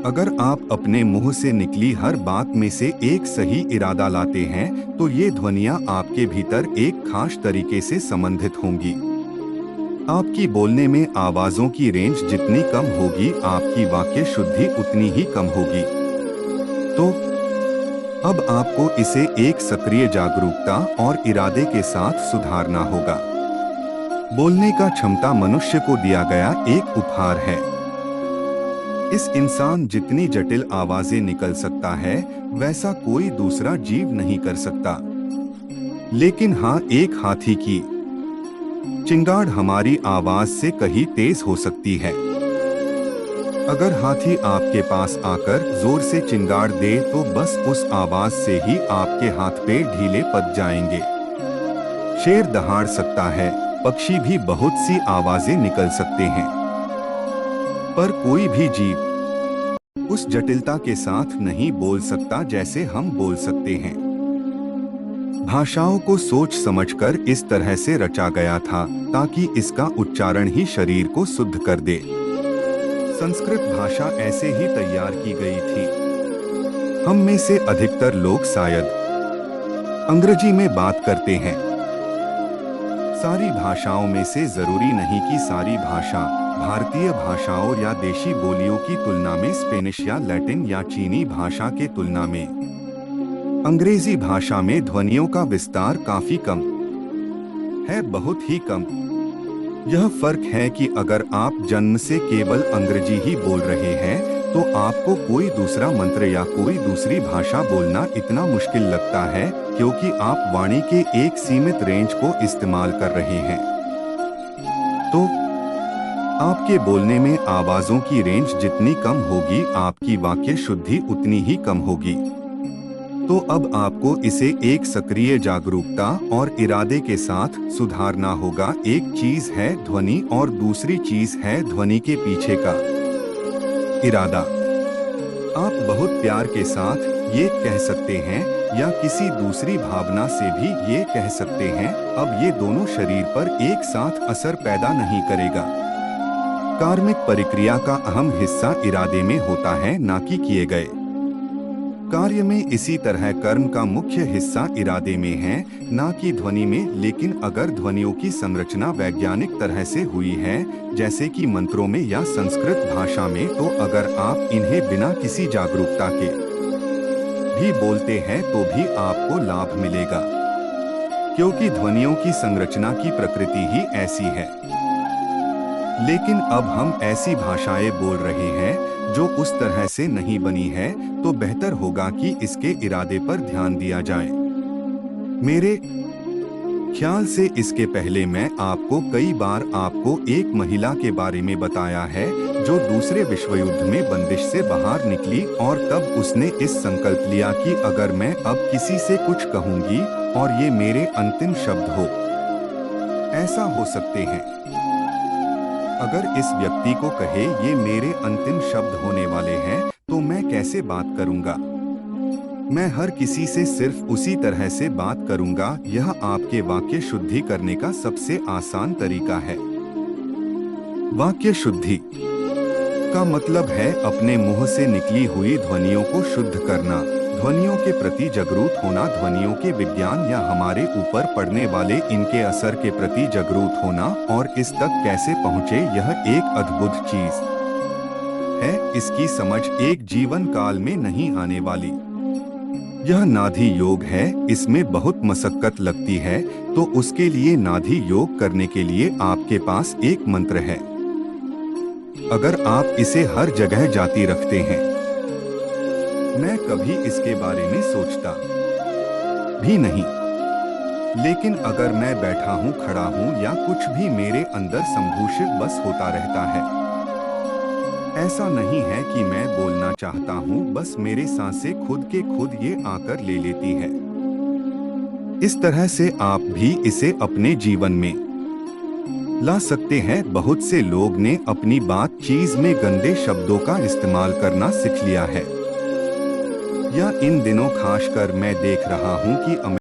अगर आप अपने मुंह से निकली हर बात में से एक सही इरादा लाते हैं, तो ये ध्वनियाँ आपके भीतर एक खास तरीके से संबंधित होंगी। आपकी बोलने में आवाजों की रेंज जितनी कम होगी, आपकी वाक्य शुद्धि उतनी ही कम होगी। तो अब आपको इसे एक सक्रिय जागरूकता और इरादे के साथ सुधारना होगा। बोलने का क्षमता मनुष्य को दिया गया एक उपहार है। इस इंसान जितनी जटिल आवाजें निकल सकता है, वैसा कोई दूसरा जीव नहीं कर सकता। लेकिन हाँ, एक हाथी की चिंगाड़ हमारी आवाज से कहीं तेज हो सकती है। अगर हाथी आपके पास आकर जोर से चिंगाड़ दे, तो बस उस आवाज से ही आपके हाथ पैर ढीले पड़ जाएंगे। शेर दहाड़ सकता है, पक्षी भी बहुत सी आवाजें निकल सकते हैं, पर कोई भी जीव उस जटिलता के साथ नहीं बोल सकता जैसे हम बोल सकते हैं। भाषाओं को सोच समझकर इस तरह से रचा गया था ताकि इसका उच्चारण ही शरीर को शुद्ध कर दे। संस्कृत भाषा ऐसे ही तैयार की गई थी। हम में से अधिकतर लोग शायद अंग्रेजी में बात करते हैं। सारी भाषाओं में से जरूरी नहीं कि सारी भाषा भारतीय भाषाओं या देशी बोलियों की तुलना में स्पेनिश या लैटिन या चीनी भाषा के तुलना में अंग्रेजी भाषा में ध्वनियों का विस्तार काफी कम है, बहुत ही कम। यह फर्क है कि अगर आप जन्म से केवल अंग्रेजी ही बोल रहे हैं, तो आपको कोई दूसरा मंत्र या कोई दूसरी भाषा बोलना इतना मुश्किल लगता है, क्योंकि आप वाणी के एक सीमित रेंज को इस्तेमाल कर रहे हैं। तो आपके बोलने में आवाजों की रेंज जितनी कम होगी, आपकी वाक्य शुद्धि उतनी ही कम होगी। तो अब आपको इसे एक सक्रिय जागरूकता और इरादे के साथ सुधारना होगा। एक चीज है ध्वनि और दूसरी चीज है ध्वनि के पीछे का इरादा। आप बहुत प्यार के साथ ये कह सकते हैं या किसी दूसरी भावना से भी ये कह सकते हैं। अब ये दोनों शरीर पर एक साथ असर पैदा नहीं करेगा। कार्मिक प्रक्रिया का अहम हिस्सा इरादे में होता है, ना कि किए गए कार्य में। इसी तरह कर्म का मुख्य हिस्सा इरादे में है, ना कि ध्वनि में। लेकिन अगर ध्वनियों की संरचना वैज्ञानिक तरह से हुई है, जैसे कि मंत्रों में या संस्कृत भाषा में, तो अगर आप इन्हें बिना किसी जागरूकता के भी बोलते हैं, तो भी आपको लाभ मिलेगा, क्योंकि ध्वनियों की संरचना की प्रकृति ही ऐसी है। लेकिन अब हम ऐसी भाषाएं बोल रहे हैं जो उस तरह से नहीं बनी है, तो बेहतर होगा कि इसके इरादे पर ध्यान दिया जाए। मेरे ख्याल से इसके पहले मैं आपको कई बार आपको एक महिला के बारे में बताया है, जो दूसरे विश्व युद्ध में बंदिश से बाहर निकली और तब उसने इस संकल्प लिया कि अगर मैं अब किसी से कुछ कहूंगी और ये मेरे अंतिम शब्द हो, ऐसा हो सकते हैं। अगर इस व्यक्ति को कहे ये मेरे अंतिम शब्द होने वाले हैं, तो मैं कैसे बात करूंगा? मैं हर किसी से सिर्फ उसी तरह से बात करूंगा। यह आपके वाक्य शुद्धि करने का सबसे आसान तरीका है। वाक्य शुद्धि का मतलब है अपने मुंह से निकली हुई ध्वनियों को शुद्ध करना, ध्वनियों के प्रति जागरूक होना, ध्वनियों के विज्ञान या हमारे ऊपर पड़ने वाले इनके असर के प्रति जागरूक होना और इस तक कैसे पहुँचे, यह एक अद्भुत चीज है। इसकी समझ एक जीवन काल में नहीं आने वाली। यह नाधी योग है, इसमें बहुत मशक्कत लगती है, तो उसके लिए नाधी योग करने के लिए आपके पास एक मंत्र है। अगर आप इसे हर जगह जाती रखते हैं, मैं कभी इसके बारे में सोचता भी नहीं, लेकिन अगर मैं बैठा हूँ, खड़ा हूँ या कुछ भी, मेरे अंदर संभूषित बस होता रहता है। ऐसा नहीं है कि मैं बोलना चाहता हूँ, बस मेरे सांसें खुद के खुद ये आकर ले लेती है। इस तरह से आप भी इसे अपने जीवन में ला सकते हैं। बहुत से लोग ने अपनी बातचीत में गंदे शब्दों का इस्तेमाल करना सीख लिया है, या इन दिनों खासकर मैं देख रहा हूँ कि